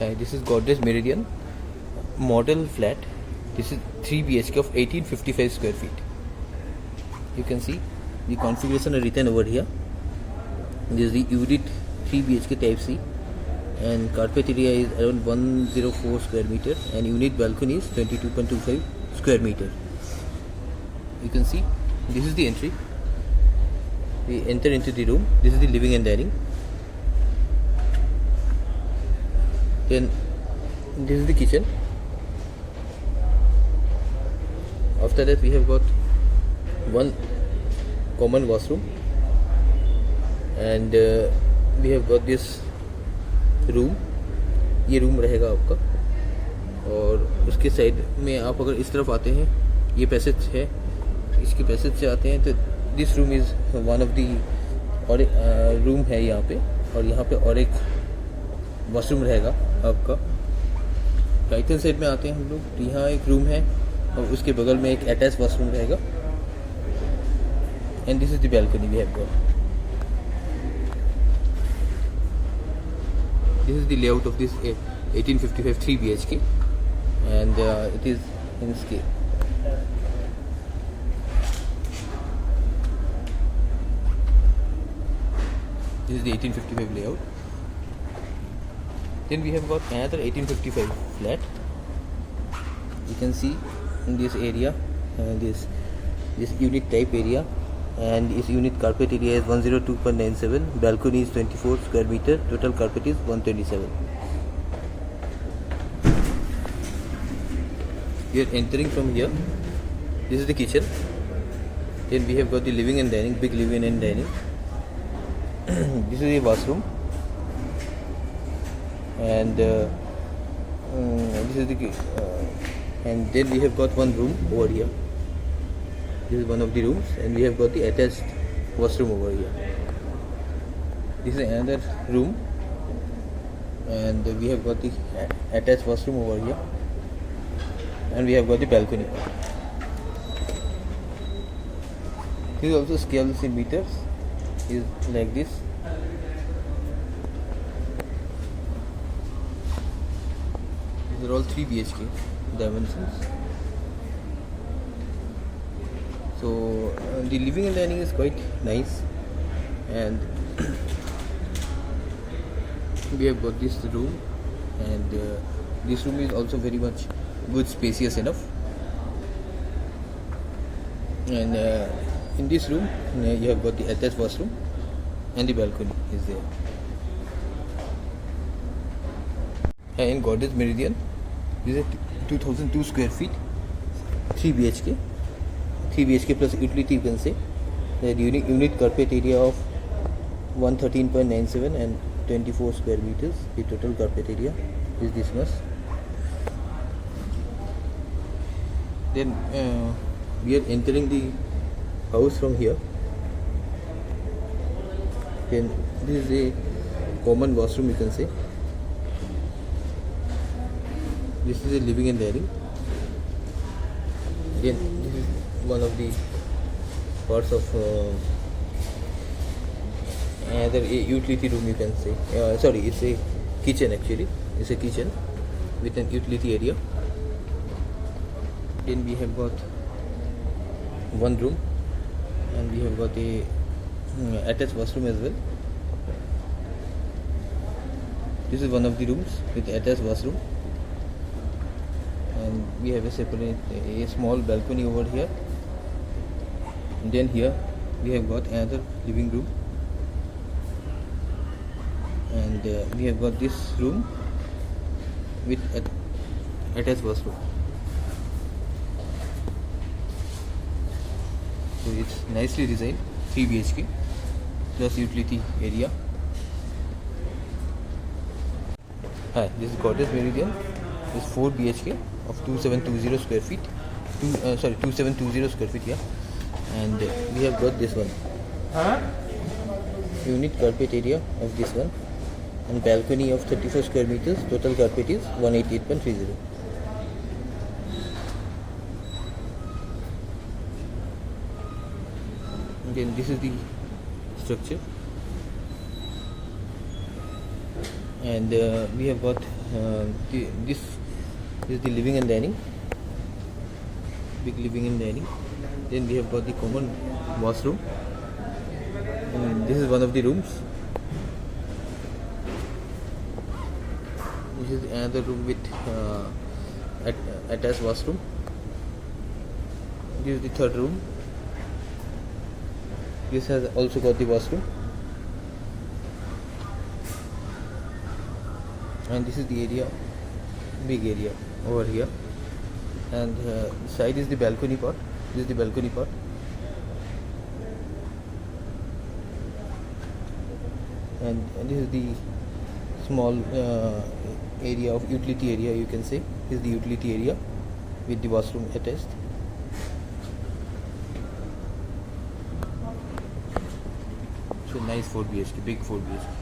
Hi, this is Godrej Meridian model flat. This is 3 BHK of 1855 square feet. You can see the configuration are written over here. This is the unit 3 BHK type C, and carpet area is around 104 square meter, and unit balcony is 22.25 square meter. You can see this is the entry. We enter into the room. This is the living and dining. Then this is the kitchen. After that we have got one common washroom, and we have got this room. ये room रहेगा आपका, और उसके side में आप अगर इस तरफ आते हैं, ये पैसेज है, इसके पैसेज से आते हैं तो this room is one of the और रूम है यहाँ पे, और यहाँ पे और एक वॉशरूम रहेगा आपका। राइट हैंड साइड में आते हैं हम लोग, तो यहाँ एक रूम है और उसके बगल में एक अटैच वॉशरूम रहेगा, and this is the balcony we have got. This is the layout of this 1855 3 BHK, and it is in scale. This is the 1855 layout. Then we have got another 1855 flat. You can see in this area, this unit type area, and this unit carpet area is 102.97. Balcony is 24 square meter. Total carpet is 127. We are entering from here. This is the kitchen. Then we have got the living and dining, big living and dining. This is a washroom, and this is the and then we have got one room over here. This is one of the rooms, and we have got the attached washroom over here. This is another room, and we have got the attached washroom over here, and we have got the balcony. This is also scales in meters. Is like this. These are all 3 BHK dimensions. So the living and dining is quite nice, and we have got this room, and this room is also very much good, spacious enough, and in this room you have got the attached washroom, and the balcony is there. And in Godrej Meridian, this is 2002 square feet, 3 BHK, 3 BHK plus utility. You can say the unit carpet area of 113.97 and 24 square meters. The total carpet area is this much. Then we are entering the house from here. Then this is a common washroom, you can say. This is a living and dining. Again, this is one of the parts of another utility room, you can say. Sorry, it's a kitchen actually. It's a kitchen with an utility area. Then we have got one room, and we have got a attached washroom as well. This is one of the rooms with attached washroom, and we have a small balcony over here. And then here we have got another living room, and we have got this room with attached washroom. So it's nicely designed, 3 BHK plus utility area. Hi, this is Godrej Meridian. This is 4 BHK of 2720 square feet. 2720 square feet, yeah. And we have got this one. Unit carpet area of this one, and balcony of 34 square meters. Total carpet is 188.30. Then this is the structure. And we have got this is the living and dining, big living and dining. Then we have got the common washroom, and this is one of the rooms. This is another room with attached washroom. This is the third room. This has also got the washroom. And this is the area, big area over here. And side is the balcony part. This is the balcony part. And this is the small area of utility area, you can say. This is the utility area with the washroom attached. So nice 4 BHK, big 4 BHK.